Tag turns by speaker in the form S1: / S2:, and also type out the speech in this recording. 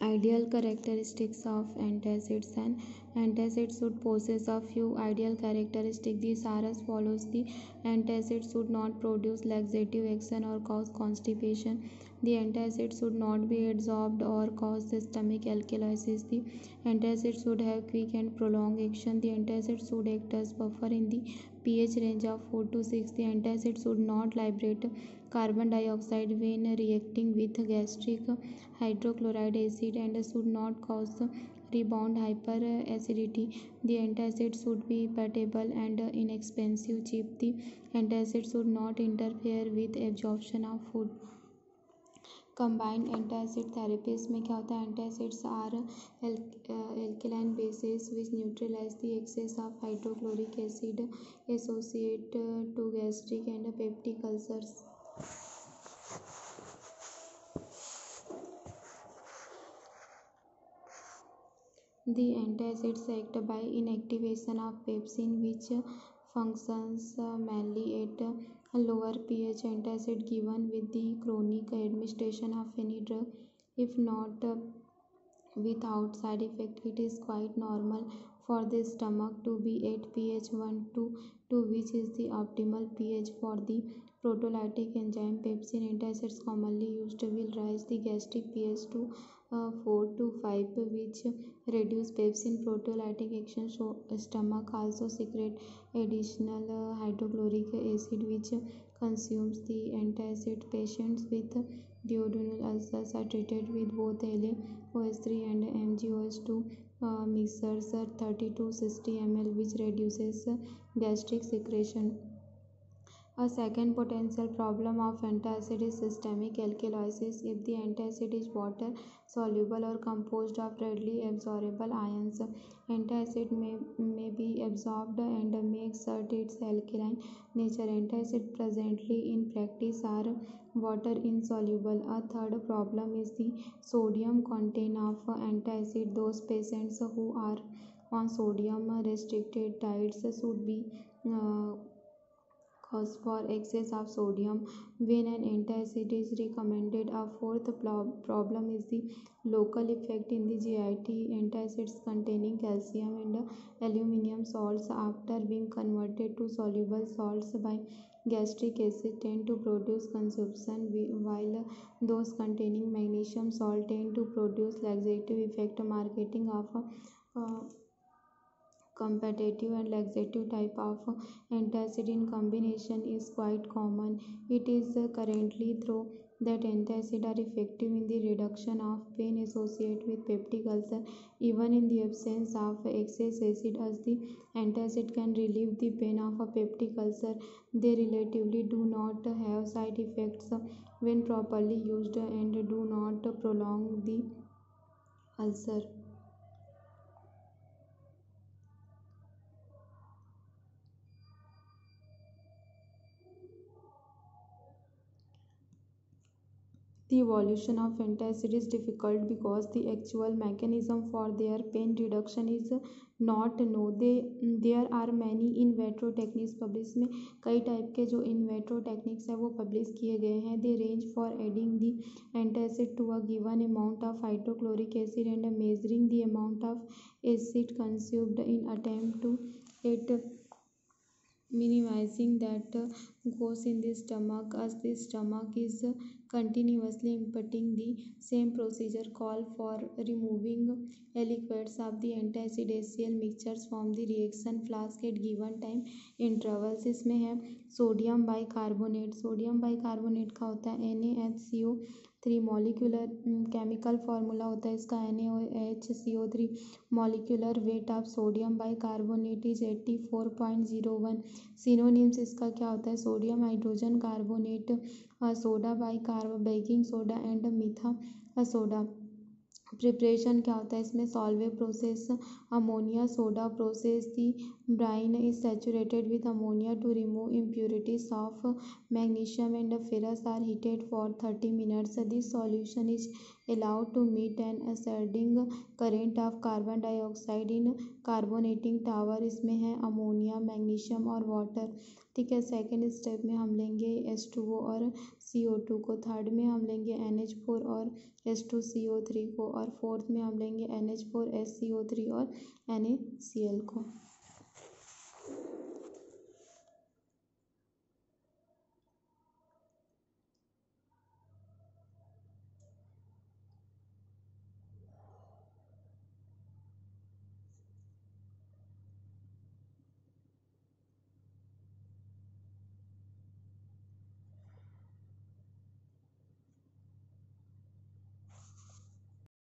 S1: Ideal characteristics of antacids. An antacid should possess a few ideal characteristics. These are as follows. The antacid should not produce laxative action or cause constipation. The antacid should not be absorbed or cause systemic alkalosis. The antacid should have quick and prolonged action. The antacid should act as buffer in the pH range of 4 to 6. The antacid should not liberate carbon dioxide when reacting with gastric hydrochloric acid and should not cause rebound hyperacidity. The antacid should be portable and inexpensive. Cheap. The antacid should not interfere with absorption of food. Combined antacid therapies में क्या होता है? Antacids are alkaline bases which neutralize the excess of hydrochloric acid associate to gastric and peptic ulcers. The antacids act by inactivation of pepsin, which functions mainly at lower pH. Antacid given with the chronic administration of any drug, if not without side effect, it is quite normal for the stomach to be at pH 1 to 2, which is the optimal pH for the proteolytic enzyme pepsin. Antacids commonly used will raise the gastric pH to 4 to 5, which reduce pepsin proteolytic action. So stomach also secrete additional hydrochloric acid, which consumes the antacid. Patients with duodenal ulcers are treated with both LaOH3 and MgOH2 mixtures 30 to 60 ml, which reduces gastric secretion. A second potential problem of antacid is systemic alkalosis. If the antacid is water soluble or composed of readily absorbable ions, antacid may be absorbed and may exert its alkaline nature. Antacid presently in practice are water insoluble. A third problem is the sodium content of antacid. Those patients who are on sodium restricted diets should be cause for excess of sodium when an antacid is recommended. A fourth problem is the local effect in the GIT. Antacids containing calcium and aluminum salts, after being converted to soluble salts by gastric acid, tend to produce consumption, while those containing magnesium salt tend to produce laxative effect. Marketing of competitive and laxative type of antacid in combination is quite common. It is currently thought that antacid are effective in the reduction of pain associated with peptic ulcer, even in the absence of excess acid. As the antacid can relieve the pain of a peptic ulcer, they relatively do not have side effects when properly used and do not prolong the ulcer. The evolution of antacid is difficult because the actual mechanism for their pain reduction is not known. There are many in vitro techniques published. में कई type के जो in vitro techniques है वो publish किए गए हैं. They range for adding the antacid to a given amount of hydrochloric acid and measuring the amount of acid consumed in attempt to at minimizing that goes in the stomach. As the stomach is continuously inputting, the same procedure call for removing liquids of the antacid HCl mixtures from the reaction flask at given time intervals. इसमें है sodium bicarbonate. Sodium bicarbonate का होता है NaHCO3. Molecular chemical formula होता है इसका NaOHCO3. Molecular weight of sodium bicarbonate is 84.01. Synonyms इसका क्या होता है? Sodium hydrogen carbonate, soda baking soda and मीठा सोडा. प्रिपरेशन क्या होता है इसमें? Solvay process, ammonia soda process. The brine is saturated with ammonia to remove impurities of magnesium and ferrous are heated for 30 minutes. This solution is allowed to meet an ascending current of carbon dioxide in carbonating tower. इसमें है ammonia, magnesium और water. ठीक है, second step में हम लेंगे H2O और CO2 को। थर्ड में हम लेंगे NH4 और H2CO3 को। और फोर्थ में हम लेंगे NH4SCO3 और NaCl को।